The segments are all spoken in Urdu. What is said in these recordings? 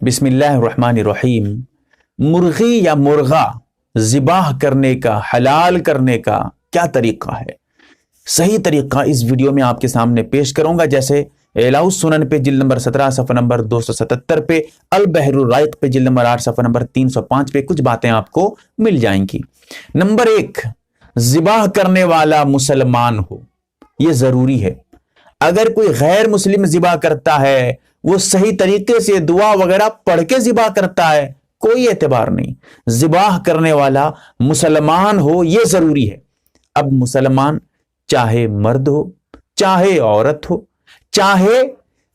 بسم اللہ الرحمن الرحیم۔ مرغی یا مرغا ذبح کرنے کا، حلال کرنے کا کیا طریقہ ہے؟ صحیح طریقہ اس ویڈیو میں آپ کے سامنے پیش کروں گا، جیسے اعلاء السنن پہ جلد نمبر 17 صفحہ نمبر 277 پہ، البحر الرائق پہ جلد نمبر 8 صفحہ نمبر 305 پہ کچھ باتیں آپ کو مل جائیں گی۔ نمبر 1، ذبح کرنے والا مسلمان ہو، یہ ضروری ہے۔ اگر کوئی غیر مسلم ذبح کرتا ہے، وہ صحیح طریقے سے دعا وغیرہ پڑھ کے ذبح کرتا ہے، کوئی اعتبار نہیں۔ ذبح کرنے والا مسلمان ہو، یہ ضروری ہے۔ اب مسلمان چاہے مرد ہو، چاہے عورت ہو، چاہے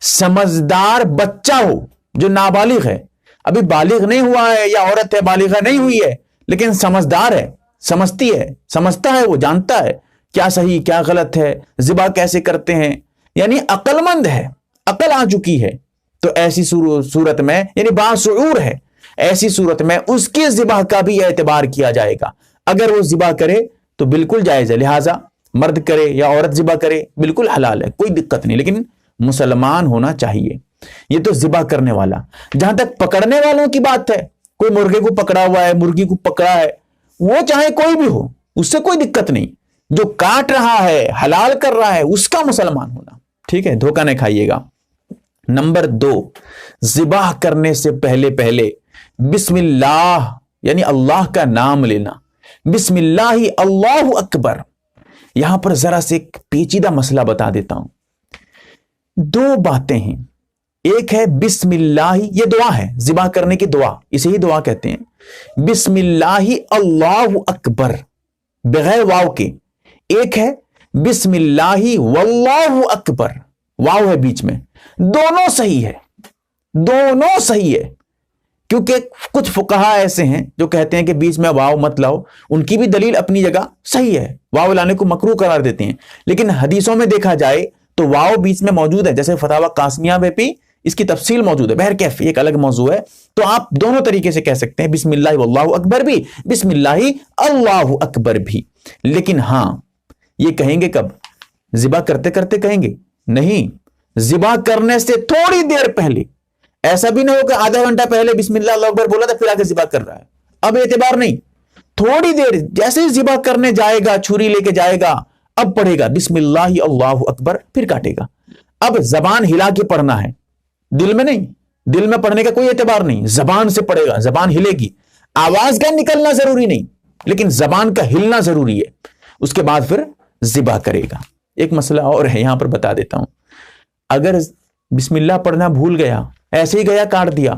سمجھدار بچہ ہو جو نابالغ ہے، ابھی بالغ نہیں ہوا ہے، یا عورت ہے بالغہ نہیں ہوئی ہے لیکن سمجھدار ہے، سمجھتی ہے، سمجھتا ہے، وہ جانتا ہے کیا صحیح کیا غلط ہے، ذبح کیسے کرتے ہیں، یعنی عقل مند ہے، عقل آ چکی ہے، تو ایسی صورت میں یعنی باشعور ہے، ایسی صورت میں اس کی ذبح کا بھی اعتبار کیا جائے گا۔ اگر وہ ذبح کرے تو بالکل جائز ہے، لہٰذا مرد کرے یا عورت ذبح کرے بالکل حلال ہے، کوئی دقت نہیں، لیکن مسلمان ہونا چاہیے۔ یہ تو ذبح کرنے والا۔ جہاں تک پکڑنے والوں کی بات ہے، کوئی مرغے کو پکڑا ہوا ہے، مرغی کو پکڑا ہے، وہ چاہے کوئی بھی ہو، اس سے کوئی دقت نہیں۔ جو کاٹ رہا ہے، حلال کر رہا ہے، اس کا مسلمان ہونا، ٹھیک ہے، دھوکہ نہیں کھائیے گا۔ نمبر 2، ذبح کرنے سے پہلے بسم اللہ یعنی اللہ کا نام لینا۔ بسم اللہ اللہ اکبر۔ یہاں پر ذرا سے ایک پیچیدہ مسئلہ بتا دیتا ہوں۔ دو باتیں ہیں، ایک ہے بسم اللہ، یہ دعا ہے، ذبح کرنے کی دعا، اسے ہی دعا کہتے ہیں۔ بسم اللہ اللہ اکبر بغیر واو کے۔ ایک ہے بسم اللہ واللہ اکبر، واو ہے بیچ میں۔ دونوں صحیح ہے، دونوں صحیح ہے، کیونکہ کچھ فقہا ایسے ہیں جو کہتے ہیں کہ بیچ میں واو مت لاؤ، ان کی بھی دلیل اپنی جگہ صحیح ہے، واو لانے کو مکروہ قرار دیتے ہیں، لیکن حدیثوں میں دیکھا جائے تو واو بیچ میں موجود ہے، جیسے فتاوی قاسمیہ میں بھی اس کی تفصیل موجود ہے، بہرکیف ایک الگ موضوع ہے۔ تو آپ دونوں طریقے سے کہہ سکتے ہیں، بسم اللہ واللہ اکبر بھی، بسم اللہ اللہ اکبر بھی، لیکن ہاں یہ کہیں گے کب؟ ذبح کرتے کرتے کہیں گے؟ نہیں، ذبح کرنے سے تھوڑی دیر پہلے۔ ایسا بھی نہ ہو کہ آدھا گھنٹہ پہلے بسم اللہ اللہ اکبر بولا تھا پھر آگے ذبح کر رہا ہے، اب اعتبار نہیں۔ تھوڑی دیر جیسے ہی ذبح کرنے جائے گا، چھری لے کے جائے گا، اب پڑھے گا بسم اللہ اللہ اکبر، پھر کاٹے گا۔ اب زبان ہلا کے پڑھنا ہے، دل میں نہیں، دل میں پڑھنے کا کوئی اعتبار نہیں، زبان سے پڑھے گا، زبان ہلے گی، آواز کا نکلنا ضروری نہیں لیکن زبان کا ہلنا ضروری ہے، اس کے بعد پھر ذبح کرے گا۔ ایک مسئلہ اور ہے، یہاں پر بتا دیتا ہوں۔ اگر بسم اللہ پڑھنا بھول گیا، ایسے ہی گیا کاٹ دیا،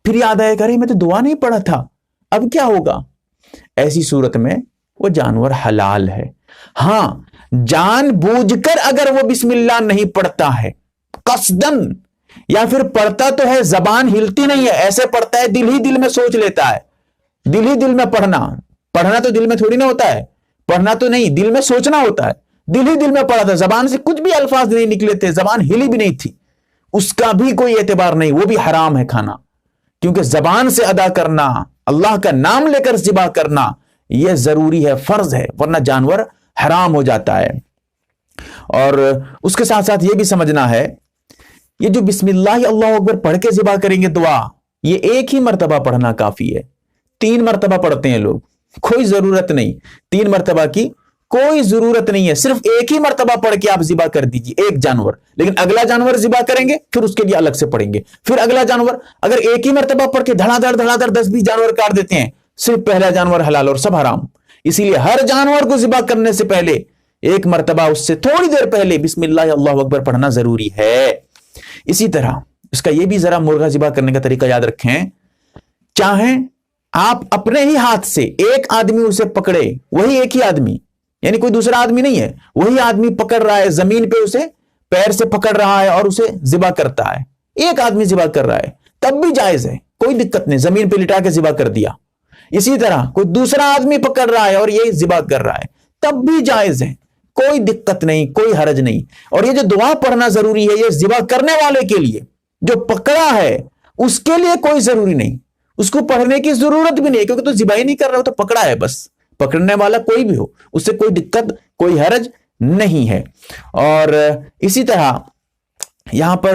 پھر یاد آیا کہ ارے میں تو دعا نہیں پڑھا تھا، اب کیا ہوگا؟ ایسی صورت میں وہ جانور حلال ہے۔ ہاں، جان بوجھ کر اگر وہ بسم اللہ نہیں پڑھتا ہے قصدن، یا پھر پڑھتا تو ہے زبان ہلتی نہیں ہے، ایسے پڑھتا ہے دل ہی دل میں سوچ لیتا ہے، دل ہی دل میں پڑھنا تو دل میں تھوڑی نہ ہوتا ہے، پڑھنا تو نہیں، دل میں سوچنا ہوتا ہے، دل ہی دل میں پڑھا تھا، زبان سے کچھ بھی الفاظ نہیں نکلے تھے، زبان ہلی بھی نہیں تھی، اس کا بھی کوئی اعتبار نہیں، وہ بھی حرام ہے کھانا، کیونکہ زبان سے ادا کرنا، اللہ کا نام لے کر ذبح کرنا، یہ ضروری ہے، فرض ہے، ورنہ جانور حرام ہو جاتا ہے۔ اور اس کے ساتھ ساتھ یہ بھی سمجھنا ہے، یہ جو بسم اللہ اللہ اکبر پڑھ کے ذبح کریں گے دعا، یہ ایک ہی مرتبہ پڑھنا کافی ہے۔ 3 مرتبہ پڑھتے ہیں لوگ، کوئی ضرورت نہیں، 3 مرتبہ کی کوئی ضرورت نہیں ہے، صرف ایک ہی مرتبہ پڑھ کے آپ ذبح کر دیجیے ایک جانور، لیکن اگلا جانور ذبح کریں گے پھر اس کے لیے الگ سے پڑھیں گے، پھر اگلا جانور۔ اگر ایک ہی مرتبہ پڑھ کے دھڑا دھڑ 10-20 جانور کاٹ دیتے ہیں، صرف پہلا جانور حلال اور سب حرام۔ اسی لیے ہر جانور کو ذبح کرنے سے پہلے ایک مرتبہ، اس سے تھوڑی دیر پہلے بسم اللہ اللہ اکبر پڑھنا ضروری ہے۔ اسی طرح اس کا یہ بھی ذرا مرغا ذبح کرنے کا طریقہ یاد رکھیں، چاہیں آپ اپنے ہی ہاتھ سے ایک آدمی اسے پکڑے، وہی ایک ہی آدمی، یعنی کوئی دوسرا آدمی نہیں ہے، وہی آدمی پکڑ رہا ہے زمین پہ، اسے پیر سے پکڑ رہا ہے اور اسے ذبح کرتا ہے، ایک آدمی ذبح کر رہا ہے، تب بھی جائز ہے، کوئی دقت نہیں، زمین پہ لٹا کے ذبح کر دیا۔ اسی طرح کوئی دوسرا آدمی پکڑ رہا ہے اور یہ ذبح کر رہا ہے، تب بھی جائز ہے، کوئی دقت نہیں، کوئی حرج نہیں۔ اور یہ جو دعا پڑھنا ضروری ہے، یہ ذبح کرنے والے کے لیے، جو پکڑا ہے اس کے لیے کوئی ضروری نہیں، اس کو پڑھنے کی ضرورت بھی نہیں، کیونکہ تو ذبح ہی نہیں کر رہا، تو پکڑا ہے بس، پکڑنے والا کوئی بھی ہو اس سے کوئی دقت کوئی حرج نہیں ہے۔ اور اسی طرح یہاں پر